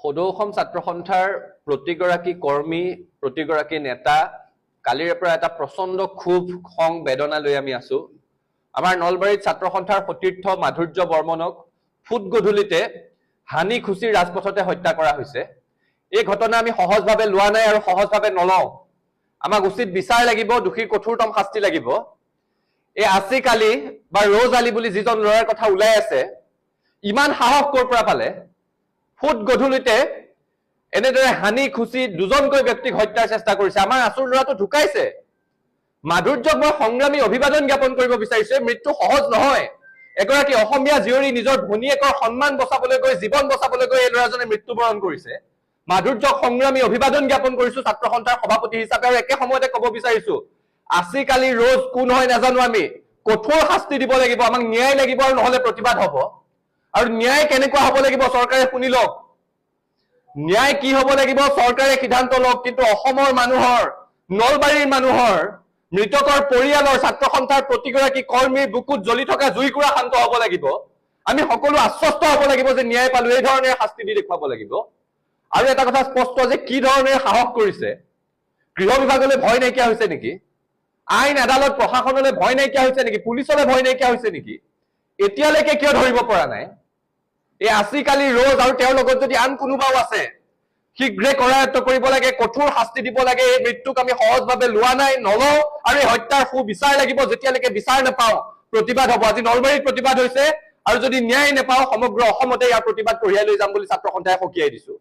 সদৌ অসম ছাত্ৰ সন্থাৰ প্ৰতিগৰাকী কৰ্মী প্ৰতিগৰাকী নেতা কালিৰে পৰা এটা প্ৰচণ্ড ক্ষোভ খং বেদনা লৈ আমি আছো। আমাৰ নলবাৰীত ছাত্ৰ সন্থাৰ সতীৰ্থ মাধুৰ্য বৰ্মনক ফুট গধূলিতে হানি খুচি ৰাজপথতে হত্যা কৰা হৈছে। এই ঘটনা আমি সহজভাৱে লোৱা নাই আৰু সহজভাৱে নলওঁ। আমাক উচিত বিচাৰ লাগিব, দোষীৰ কঠোৰতম শাস্তি লাগিব। এই আসিক আলী বা ৰ'জ আলী বুলি যিজন ল'ৰাৰ কথা ওলাই আছে, ইমান সাহস ক'ৰ পৰা পালে? ফুট গধূলিতে এনেদৰে হানি খুচি দুজনকৈ ব্যক্তিক হত্যাৰ চেষ্টা কৰিছে। আমাৰ আচুৰ ল'ৰাটো ঢুকাইছে। মাধুৰ্যক মই সংগ্ৰামী অভিবাদন জ্ঞাপন কৰিব বিচাৰিছো। মৃত্যু সহজ নহয়। এগৰাকী অসমীয়া জীয়ৰী নিজৰ ভনীয়েকৰ সন্মান বচাবলৈ গৈ, জীৱন বচাবলৈ গৈ এই ল'ৰাজনে মৃত্যুবৰণ কৰিছে। মাধুৰ্যক সংগ্ৰামী অভিবাদন জ্ঞাপন কৰিছো ছাত্ৰ সন্থাৰ সভাপতি হিচাপে। আৰু একে সময়তে ক'ব বিচাৰিছো, আসিক আলী ৰ'জ কোন হয় নাজানো, আমি কঠোৰ শাস্তি দিব লাগিব। আমাক ন্যায় লাগিব আৰু নহলে প্ৰতিবাদ হ'ব। আৰু ন্যায় কেনেকুৱা হ'ব লাগিব চৰকাৰে শুনি লওক। ন্যায় কি হ'ব লাগিব চৰকাৰে সিদ্ধান্ত লওক। কিন্তু অসমৰ মানুহৰ, নলবাৰীৰ মানুহৰ, মৃতকৰ পৰিয়ালৰ, ছাত্ৰ সন্থাৰ প্ৰতিগৰাকী কৰ্মীৰ বুকুত জ্বলি থকা জুইকুৰা শান্ত হ'ব লাগিব। আমি সকলো আশ্বস্ত হ'ব লাগিব যে ন্যায় পালো। এই ধৰণে শাস্তি দি দেখুৱাব লাগিব। আৰু এটা কথা স্পষ্ট যে কি ধৰণে সাহস কৰিছে। গৃহ বিভাগলৈ ভয় নাইকিয়া হৈছে নেকি? আইন আদালত প্ৰশাসনলৈ ভয় নাইকিয়া হৈছে নেকি? পুলিচলৈ ভয় নাইকিয়া হৈছে নেকি? এতিয়ালৈকে কিয় ধৰিব পৰা নাই? এই আসিক আলী ৰ'জ আৰু তেওঁৰ লগত যদি আন কোনোবাও আছে, শীঘ্ৰে কৰায়ত্ব কৰিব লাগে, কঠোৰ শাস্তি দিব লাগে। এই মৃত্যুক আমি সহজভাৱে লোৱা নাই, নলওঁ। আৰু এই হত্যাৰ সুবিচাৰ লাগিব। যেতিয়ালৈকে বিচাৰ নাপাওঁ প্ৰতিবাদ হ'ব। আজি নলবাৰীত প্ৰতিবাদ হৈছে, আৰু যদি ন্যায় নাপাওঁ সমগ্ৰ অসমতে ইয়াৰ প্ৰতিবাদ কঢ়িয়াই লৈ যাম বুলি ছাত্ৰ সন্থাই সকীয়াই দিছো।